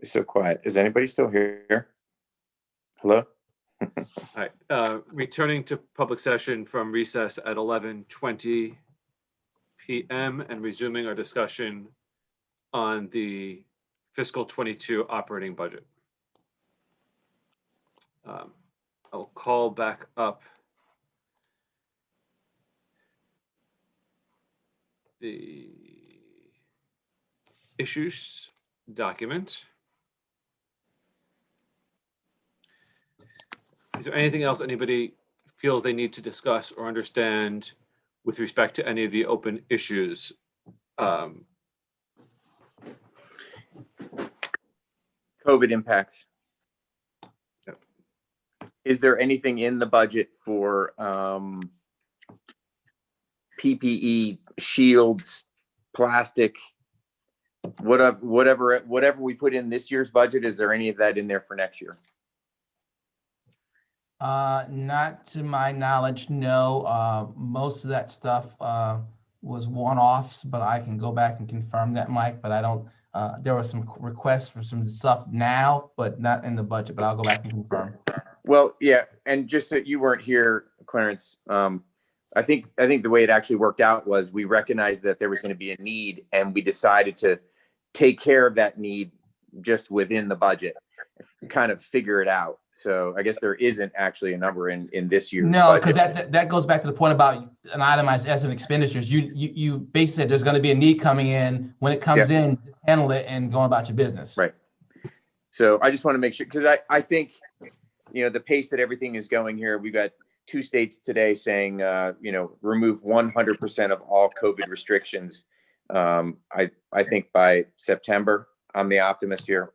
It's so quiet. Is anybody still here? Hello? All right, returning to public session from recess at 11:20 p.m. and resuming our discussion on the fiscal 22 operating budget. I'll call back up the issues document. Is there anything else anybody feels they need to discuss or understand with respect to any of the open issues? COVID impacts. Yep. Is there anything in the budget for PPE, shields, plastic, whatever we put in this year's budget? Is there any of that in there for next year? Not to my knowledge, no. Most of that stuff was one-offs, but I can go back and confirm that, Mike. But I don't. There were some requests for some stuff now, but not in the budget. But I'll go back and confirm. Well, yeah, and just that you weren't here, Clarence. I think the way it actually worked out was we recognized that there was going to be a need, and we decided to take care of that need just within the budget, kind of figure it out. So I guess there isn't actually a number in this year's No, budget. because that goes back to the point about an itemized estimate expenditures. You basically said there's going to be a need coming in. When it comes in, handle it and go about your business. Right. So I just want to make sure, because I think, the pace that everything is going here, we've got 2 states today saying, remove 100% of all COVID restrictions. I think by September, I'm the optimist here.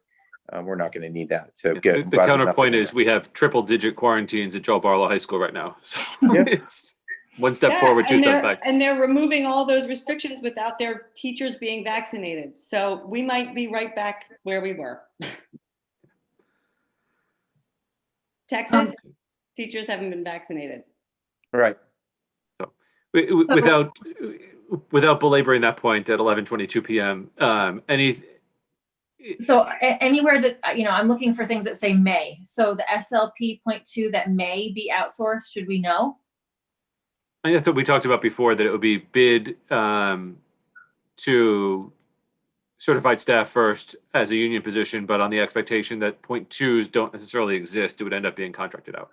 We're not going to need that. So good. The counterpoint is we have triple-digit quarantines at Joe Barlow High School right now. So it's one step forward, 2 steps back. And they're removing all those restrictions without their teachers being vaccinated. So we might be right back where we were. Texas, teachers haven't been vaccinated. Right. So without belaboring that point at 11:22 p.m. So anywhere that, I'm looking for things that say may. So the SLP 0.2 that may be outsourced, should we know? I think that's what we talked about before, that it would be bid to certified staff first as a union position, but on the expectation that 0.2s don't necessarily exist, it would end up being contracted out.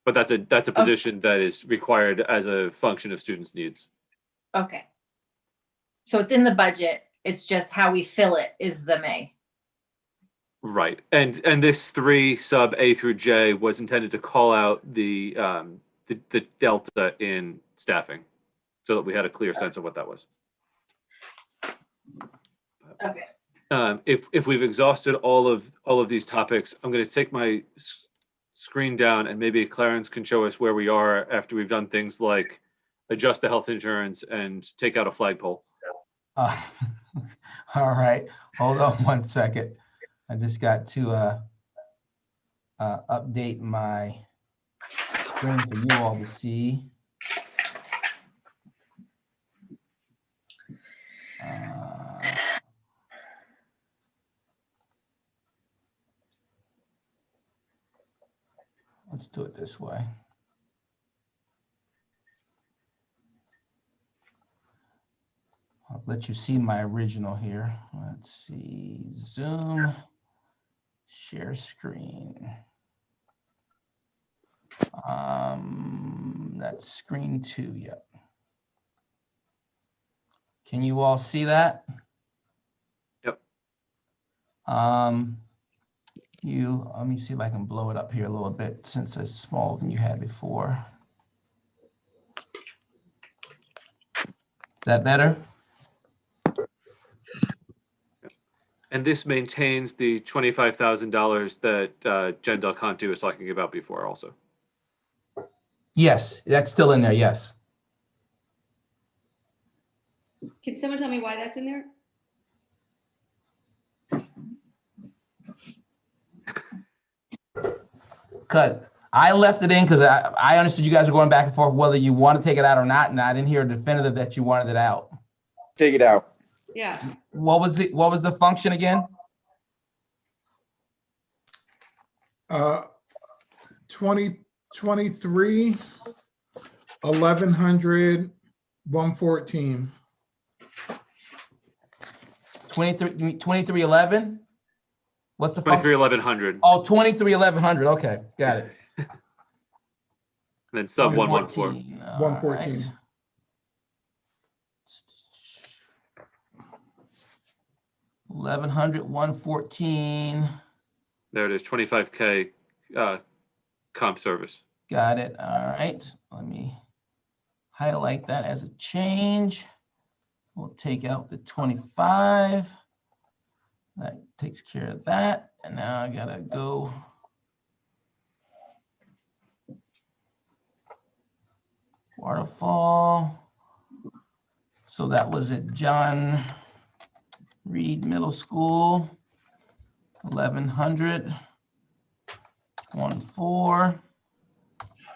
But that's a position that is required as a function of students' needs. Okay. So it's in the budget. It's just how we fill it is the may. Right. And this 3 sub A through J was intended to call out the delta in staffing so that we had a clear sense of what that was. Okay. If we've exhausted all of these topics, I'm going to take my screen down, and maybe Clarence can show us where we are after we've done things like adjust the health insurance and take out a flagpole. All right, hold on 1 second. I just got to update my screen for you all to see. Let's do it this way. I'll let you see my original here. Let's see, Zoom, share screen. That's screen 2, yep. Can you all see that? Yep. Let me see if I can blow it up here a little bit since it's smaller than you had before. Is that better? And this maintains the $25,000 that Jen Del Conte was talking about before also. Yes, that's still in there, yes. Can someone tell me why that's in there? Because I left it in because I understood you guys were going back and forth whether you want to take it out or not, and I didn't hear definitive that you wanted it out. Take it out. Yeah, What was the function again? 2023, 1100, 114. 2311? What's the function? 23,1100, Oh, 231100. Okay, got it. and then sub 114. 114. 114. 1100, 114. There it is, 25K comp service. Got it. All right. Let me highlight that as a change. We'll take out the 25. That takes care of that. And now I gotta go. Waterfall. So that was at John Reed Middle School, 1100, 14,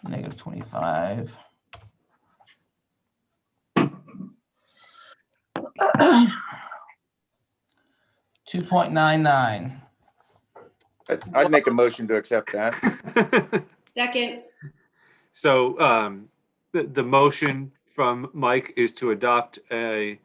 negative 25. $2.99. I'd make a motion to accept that. second, So the motion from Mike is to adopt an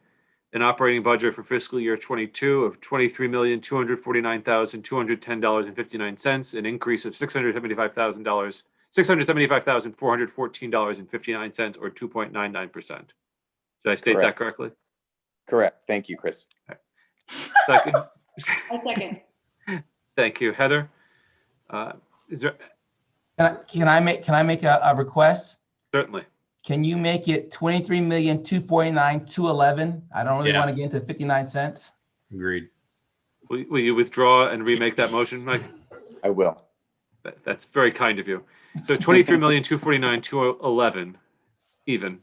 operating budget for fiscal year 22 of $23,249,210.59, an increase of $675,000, $675,414.59, or 2.99%. Did I state that Correct. correctly? Correct. Thank you, Chris. Second. I second. Thank you, Heather. Is there, Can I make a request? certainly. Can you make it 23,249,211? I don't really Yeah. want to get into 59 cents. Agreed. Will you withdraw and remake that motion, Mike? I will. That's very kind of you. So 23,249,211 even.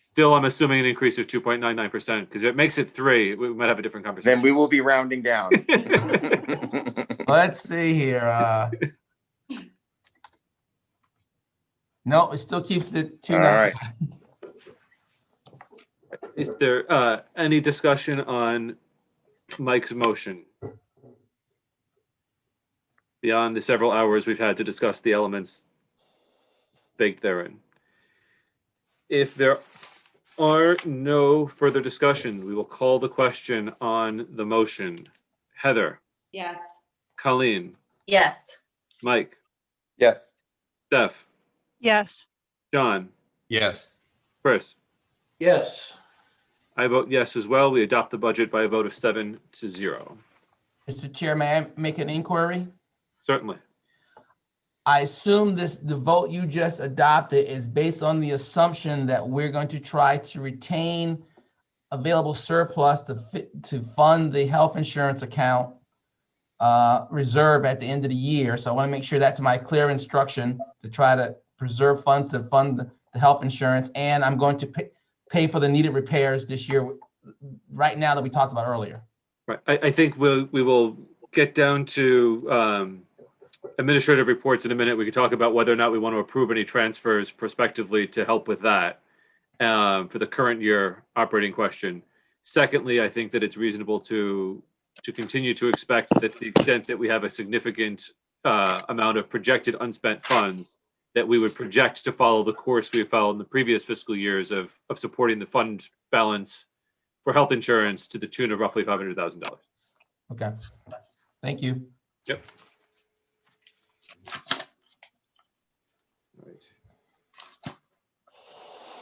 Still, I'm assuming an increase of 2.99%, because if it makes it 3, we might have a different Then conversation. we will be rounding down. Let's see here. No, it still keeps the two. All right. Is there any discussion on Mike's motion? Beyond the several hours we've had to discuss the elements baked therein. If there are no further discussion, we will call the question on the motion. Heather, Yes, Colleen, Yes. Mike, Yes. Steph, Yes. John, Yes. Chris. Yes. I vote yes as well. We adopt the budget by a vote of 7-0. Mr. Chair, may I make an inquiry? Certainly. I assume the vote you just adopted is based on the assumption that we're going to try to retain available surplus to fund the health insurance account reserve at the end of the year. So I want to make sure that's my clear instruction to try to preserve funds to fund the health insurance. And I'm going to pay for the needed repairs this year, right now that we talked about earlier. Right. I think we will get down to administrative reports in a minute. We can talk about whether or not we want to approve any transfers prospectively to help with that for the current year operating question. Secondly, I think that it's reasonable to continue to expect that to the extent that we have a significant amount of projected unspent funds, that we would project to follow the course we have followed in the previous fiscal years of supporting the fund balance for health insurance to the tune of roughly $500,000. Okay, thank you. Yep. All right.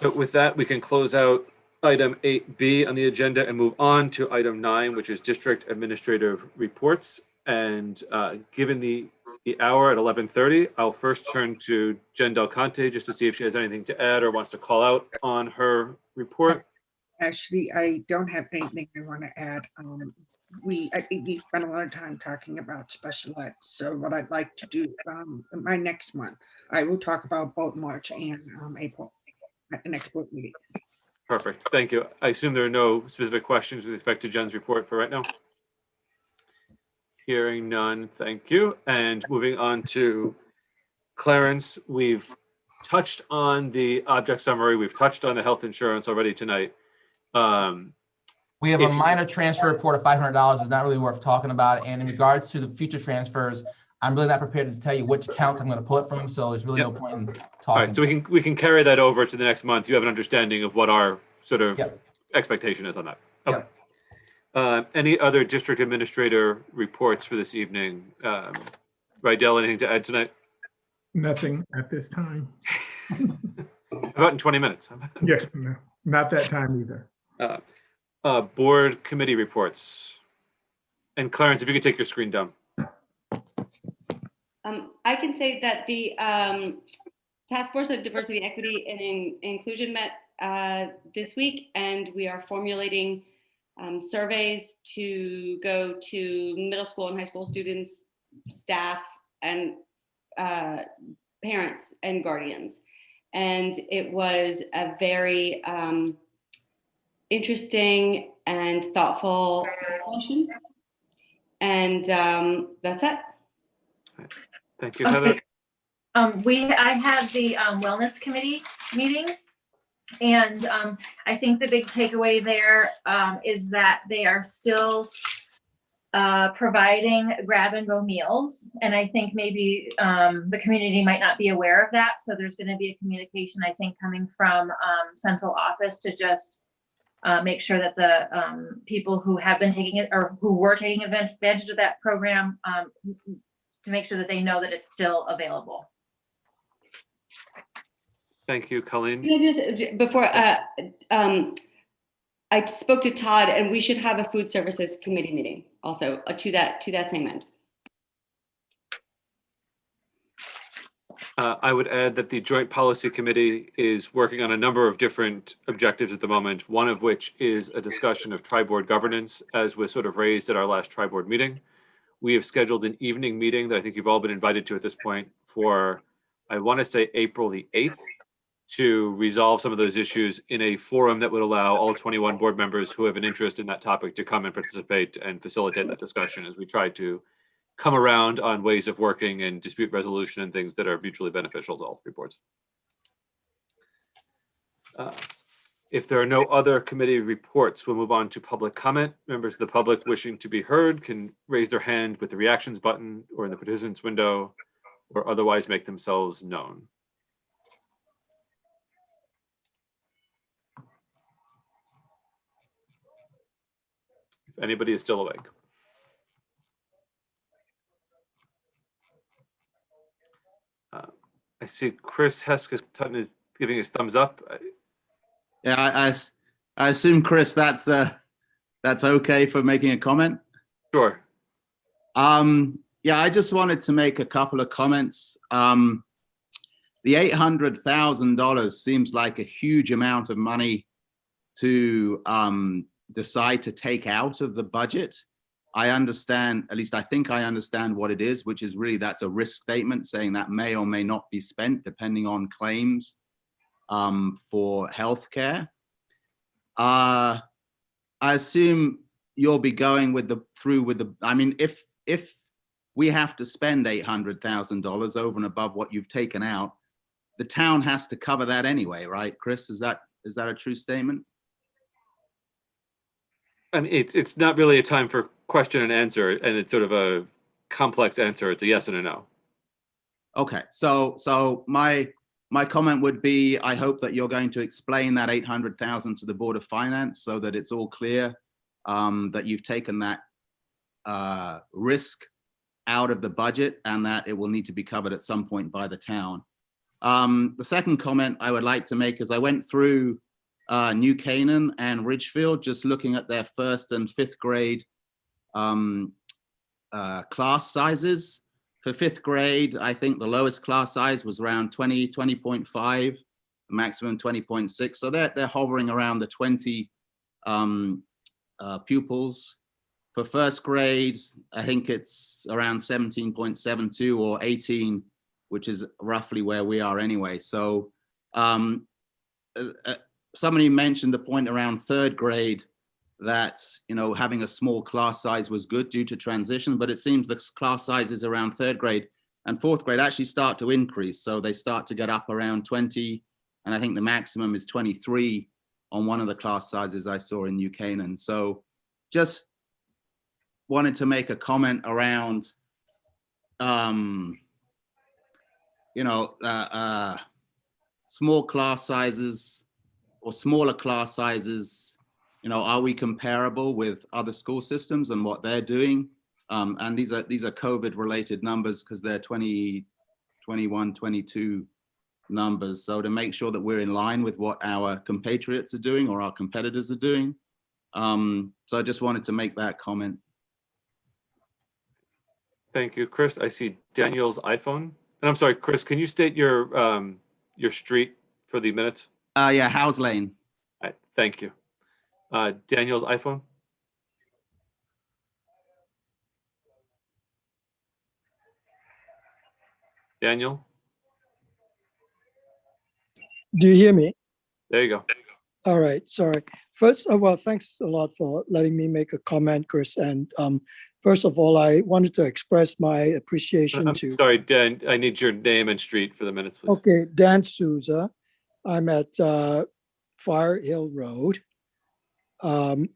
So with that, we can close out item 8B on the agenda and move on to item 9, which is district administrative reports. And given the hour at 11:30, I'll first turn to Jen Del Conte just to see if she has anything to add or wants to call out on her report. Actually, I don't have anything I want to add. I think we spent a lot of time talking about special ed. So what I'd like to do, my next month, I will talk about both March and April at the next board meeting. Perfect. Thank you. I assume there are no specific questions with respect to Jen's report for right now. Hearing none, thank you. And moving on to Clarence, we've touched on the object summary. We've touched on the health insurance already tonight. We have If a you- minor transfer report of $500. It's not really worth talking about. And in regards to the future transfers, I'm really not prepared to tell you which counts I'm going to pull it from. So there's really no point in All talking. right, so we can carry that over to the next month. You have an understanding of what our sort of Yep. expectation is on that. Okay. Yep. Any other district administrator reports for this evening? Rydell, anything to add tonight? Nothing at this time. About in 20 minutes. Yeah, no, not that time either. Board committee reports. And Clarence, if you could take your screen down. I can say that the Task Force of Diversity, Equity, and Inclusion met this week, and we are formulating surveys to go to middle school and high school students, staff, and parents and guardians. And it was a very interesting and thoughtful session. And that's it. Thank you, Heather. I had the wellness committee meeting, and I think the big takeaway there is that they are still providing grab-and-go meals, and I think maybe the community might not be aware of that. So there's going to be a communication, I think, coming from central office to just make sure that the people who have been taking it or who were taking advantage of that program to make sure that they know that it's still available. Thank you, Colleen. Can I just, before, I spoke to Todd, and we should have a food services committee meeting also to that same end. I would add that the Joint Policy Committee is working on a number of different objectives at the moment, one of which is a discussion of tri-board governance, as was sort of raised at our last tri-board meeting. We have scheduled an evening meeting that I think you've all been invited to at this point for, I want to say, April the 8th, to resolve some of those issues in a forum that would allow all 21 board members who have an interest in that topic to come and participate and facilitate that discussion as we try to come around on ways of working and dispute resolution and things that are mutually beneficial to all three boards. If there are no other committee reports, we'll move on to public comment. Members of the public wishing to be heard can raise their hand with the reactions button or in the participants window, or otherwise make themselves known. If anybody is still awake. I see Chris Hesketh-Tutton is giving his thumbs up. Yeah, I assume, Chris, that's okay for making a comment. Sure. Yeah, I just wanted to make a couple of comments. The $800,000 seems like a huge amount of money to decide to take out of the budget. I understand, at least I think I understand what it is, which is really that's a risk statement saying that may or may not be spent depending on claims for healthcare. I assume you'll be going through with the. I mean, if we have to spend $800,000 over and above what you've taken out, the town has to cover that anyway, right, Chris? Is that a true statement? I mean, it's not really a time for question and answer, and it's sort of a complex answer. It's a yes and a no. Okay, so my comment would be, I hope that you're going to explain that $800,000 to the Board of Finance so that it's all clear that you've taken that risk out of the budget and that it will need to be covered at some point by the town. The second comment I would like to make is I went through New Canaan and Ridgefield, just looking at their 1st and 5th grade class sizes. For 5th grade, I think the lowest class size was around 20.5, maximum 20.6. So they're hovering around the 20 pupils. For 1st grade, I think it's around 17.72 or 18, which is roughly where we are anyway. So somebody mentioned the point around 3rd grade that, you know, having a small class size was good due to transition, but it seems the class sizes around 3rd grade and 4th grade actually start to increase. So they start to get up around 20, and I think the maximum is 23 on one of the class sizes I saw in New Canaan. So just wanted to make a comment around, small class sizes or smaller class sizes. Are we comparable with other school systems and what they're doing? And these are COVID related numbers because they're 2021, 22 numbers. So to make sure that we're in line with what our compatriots are doing or our competitors are doing. So I just wanted to make that comment. Thank you, Chris. I see Daniel's iPhone. And I'm sorry, Chris, can you state your street for the minutes? Yeah, House Lane. All right, thank you. Daniel's iPhone. Daniel, Do you hear me? there you go. All right, sorry. First, well, thanks a lot for letting me make a comment, Chris. And first of all, I wanted to express my appreciation I'm to. sorry, Dan, I need your name and street for the minutes, please. Okay, Dan Souza. I'm at Fire Hill Road.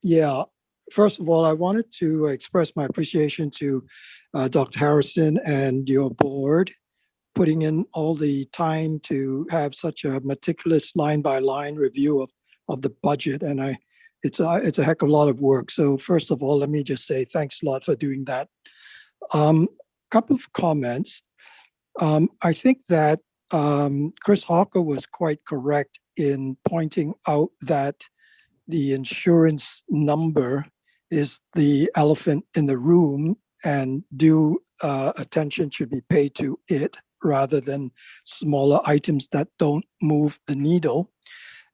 Yeah, first of all, I wanted to express my appreciation to Dr. Harrison and your board, putting in all the time to have such a meticulous line-by-line review of the budget. And it's a heck of a lot of work. So first of all, let me just say thanks a lot for doing that. Couple of comments. I think that Chris Hawker was quite correct in pointing out that the insurance number is the elephant in the room and due attention should be paid to it rather than smaller items that don't move the needle.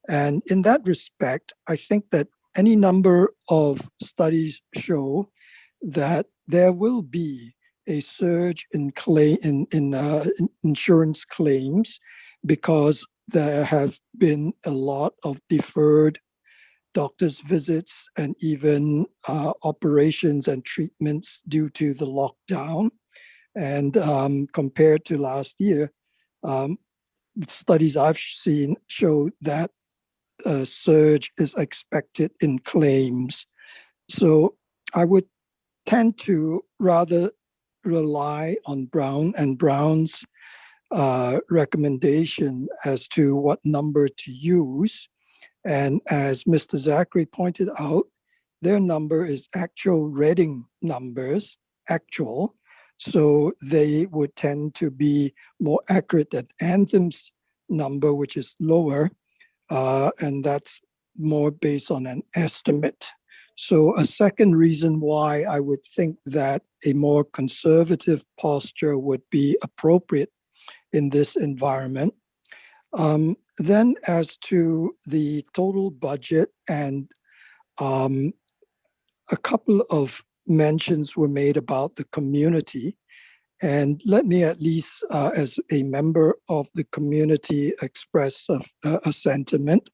And in that respect, I think that any number of studies show that there will be a surge in insurance claims because there have been a lot of deferred doctor's visits and even operations and treatments due to the lockdown. And compared to last year, studies I've seen show that a surge is expected in claims. So I would tend to rather rely on Brown and Brown's recommendation as to what number to use. And as Mr. Zachary pointed out, their number is actual Reading numbers, actual. So they would tend to be more accurate than Anthem's number, which is lower. And that's more based on an estimate. So a second reason why I would think that a more conservative posture would be appropriate in this environment. Then as to the total budget, and a couple of mentions were made about the community. And let me at least, as a member of the community, express a sentiment.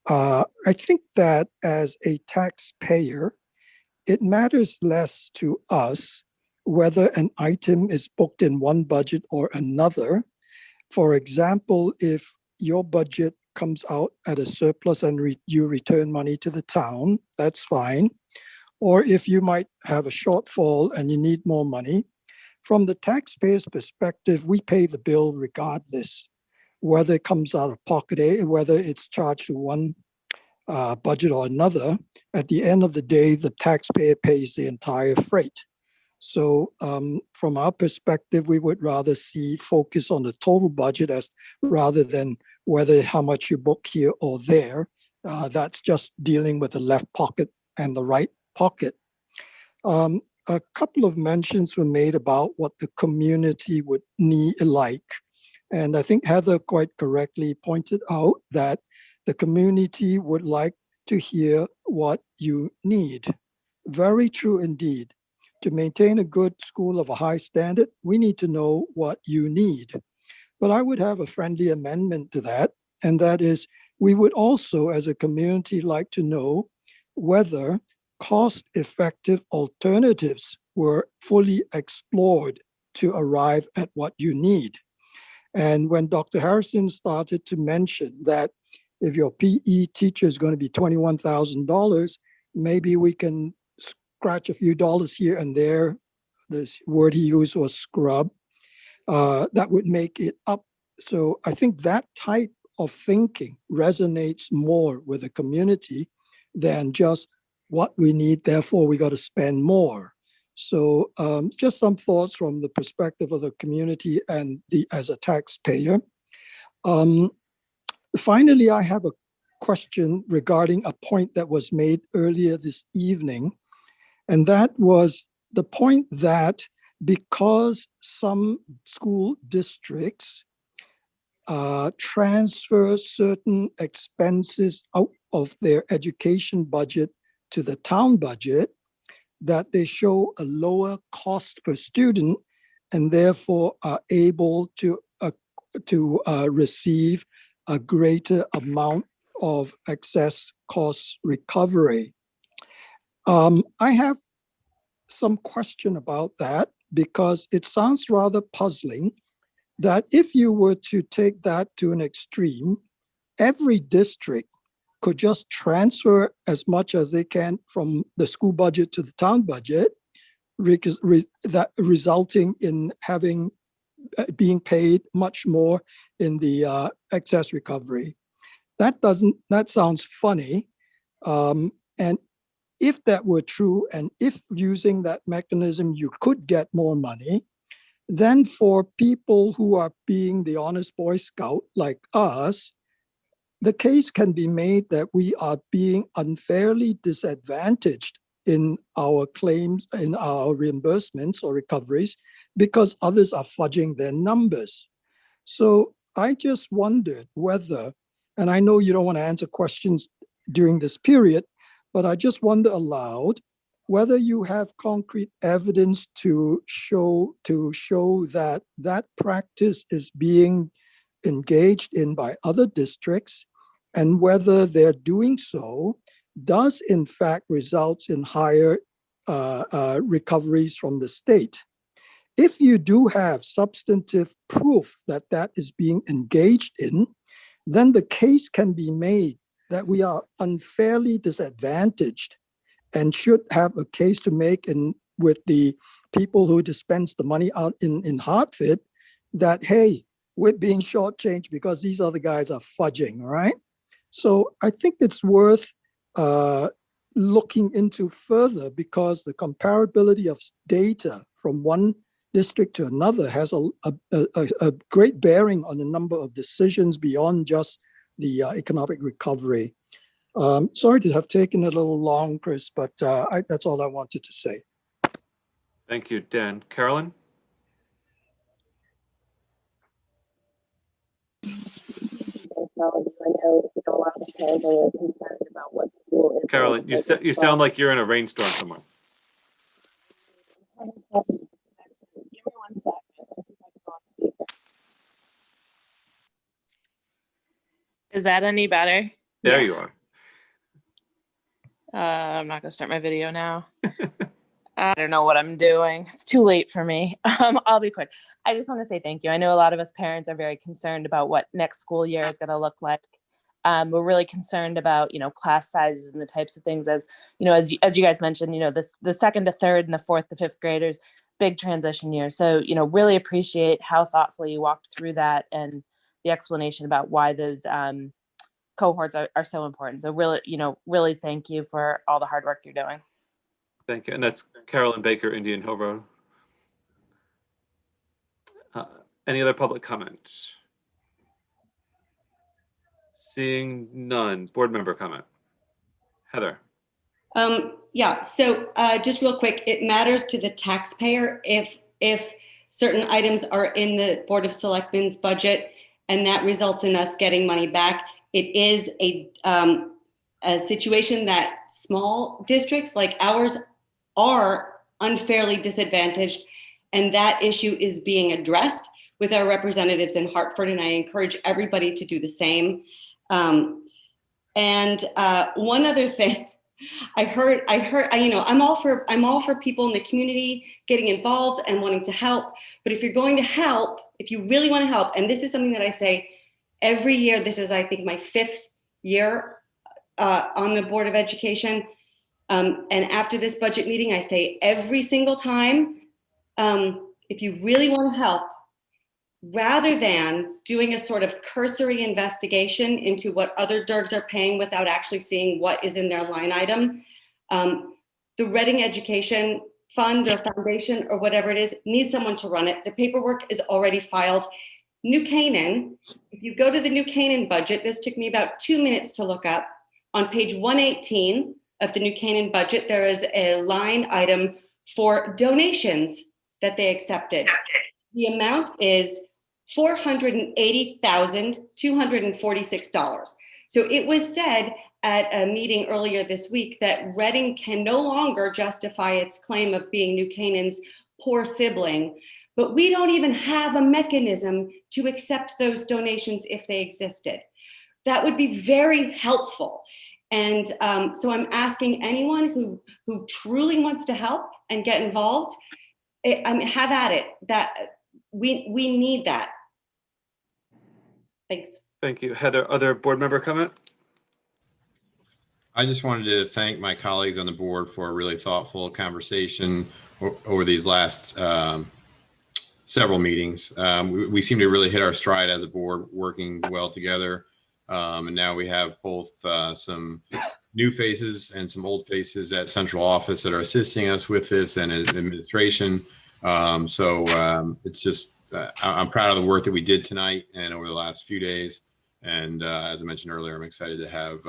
I think that as a taxpayer, it matters less to us whether an item is booked in one budget or another. For example, if your budget comes out at a surplus and you return money to the town, that's fine. Or if you might have a shortfall and you need more money, from the taxpayer's perspective, we pay the bill regardless, whether it comes out of pocket, whether it's charged to one budget or another. At the end of the day, the taxpayer pays the entire freight. So from our perspective, we would rather see focus on the total budget as rather than whether how much you book here or there. That's just dealing with the left pocket and the right pocket. A couple of mentions were made about what the community would need like. And I think Heather quite correctly pointed out that the community would like to hear what you need. Very true indeed. To maintain a good school of a high standard, we need to know what you need. But I would have a friendly amendment to that, and that is we would also, as a community, like to know whether cost-effective alternatives were fully explored to arrive at what you need. And when Dr. Harrison started to mention that if your PE teacher is going to be $21,000, maybe we can scratch a few dollars here and there. This word he used was scrub. That would make it up. So I think that type of thinking resonates more with the community than just what we need, therefore we got to spend more. So just some thoughts from the perspective of the community and as a taxpayer. Finally, I have a question regarding a point that was made earlier this evening, and that was the point that because some school districts transfer certain expenses out of their education budget to the town budget, that they show a lower cost per student and therefore are able to receive a greater amount of excess cost recovery. I have some question about that because it sounds rather puzzling that if you were to take that to an extreme, every district could just transfer as much as they can from the school budget to the town budget, that resulting in having being paid much more in the excess recovery. That sounds funny. And if that were true, and if using that mechanism you could get more money, then for people who are being the honest Boy Scout like us, the case can be made that we are being unfairly disadvantaged in our claims, in our reimbursements or recoveries, because others are fudging their numbers. So I just wondered whether, and I know you don't want to answer questions during this period, but I just wonder aloud whether you have concrete evidence to show that that practice is being engaged in by other districts, and whether their doing so does in fact result in higher recoveries from the state. If you do have substantive proof that that is being engaged in, then the case can be made that we are unfairly disadvantaged and should have a case to make with the people who dispense the money out in Hartford that, hey, we're being shortchanged because these other guys are fudging, all right? So I think it's worth looking into further, because the comparability of data from one district to another has a great bearing on a number of decisions beyond just the economic recovery. Sorry to have taken a little long, Chris, but that's all I wanted to say. Thank you, Dan. Carolyn? Carolyn, you sound like you're in a rainstorm somewhere. Is that any better? There Yes. you are. I'm not gonna start my video now. I don't know what I'm doing. It's too late for me. I'll be quick. I just want to say thank you. I know a lot of us parents are very concerned about what next school year is going to look like. We're really concerned about, class sizes and the types of things, as you guys mentioned, the second to third and the fourth to fifth graders, big transition year. So, really appreciate how thoughtfully you walked through that and the explanation about why those cohorts are so important. So really thank you for all the hard work you're doing. Thank you. And that's Carolyn Baker, Indian Hill Road. Any other public comments? Seeing none. Board member comment. Heather. Yeah, so just real quick, it matters to the taxpayer if certain items are in the Board of Selectmen's budget and that results in us getting money back. It is a situation that small districts like ours are unfairly disadvantaged, and that issue is being addressed with our representatives in Hartford, and I encourage everybody to do the same. And one other thing, I'm all for people in the community getting involved and wanting to help, but if you're going to help, if you really want to help, and this is something that I say every year, this is, I think, my fifth year on the Board of Education. And after this budget meeting, I say every single time, if you really want to help, rather than doing a sort of cursory investigation into what other DIRGs are paying without actually seeing what is in their line item, the Reading Education Fund or Foundation or whatever it is needs someone to run it. The paperwork is already filed. New Canaan, if you go to the New Canaan budget, this took me about 2 minutes to look up. On page 118 of the New Canaan budget, there is a line item for donations that they accepted. The amount is $480,246. So it was said at a meeting earlier this week that Reading can no longer justify its claim of being New Canaan's poor sibling, but we don't even have a mechanism to accept those donations if they existed. That would be very helpful. And so I'm asking anyone who truly wants to help and get involved, have at it. That we need that. Thanks. Thank you. Heather, other board member comment? I just wanted to thank my colleagues on the board for a really thoughtful conversation over these last several meetings. We seem to really hit our stride as a board, working well together. And now we have both some new faces and some old faces at central office that are assisting us with this, and administration. It's just, I'm proud of the work that we did tonight and over the last few days. And as I mentioned earlier, I'm excited to have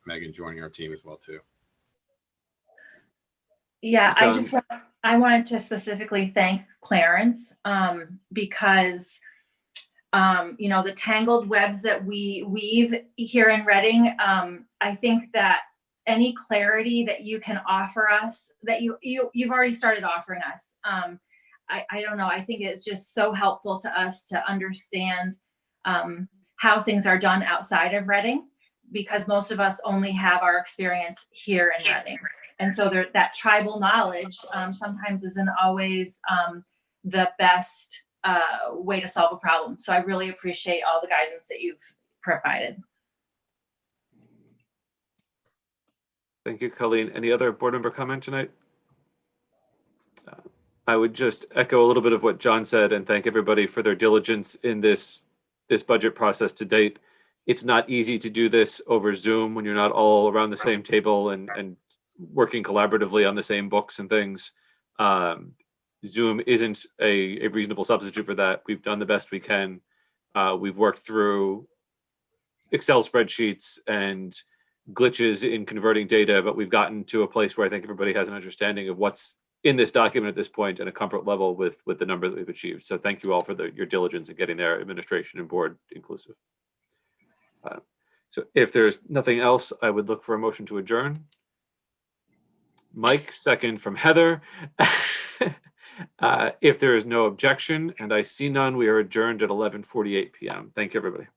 Megan joining our team as well too. Yeah, I wanted to specifically thank Clarence because the tangled webs that we weave here in Reading, I think that any clarity that you can offer us, that you've already started offering us, I don't know, I think it's just so helpful to us to understand how things are done outside of Reading, because most of us only have our experience here in Reading. And so that tribal knowledge sometimes isn't always the best way to solve a problem. So I really appreciate all the guidance that you've provided. Thank you, Colleen. Any other board member comment tonight? I would just echo a little bit of what John said and thank everybody for their diligence in this budget process to date. It's not easy to do this over Zoom when you're not all around the same table and working collaboratively on the same books and things. Zoom isn't a reasonable substitute for that. We've done the best we can. We've worked through Excel spreadsheets and glitches in converting data, but we've gotten to a place where I think everybody has an understanding of what's in this document at this point and a comfort level with the number that we've achieved. So thank you all for your diligence in getting there, administration and board inclusive. So if there's nothing else, I would look for a motion to adjourn. Mike, second from Heather. If there is no objection, and I see none, we are adjourned at 11:48 p.m. Thank you, everybody.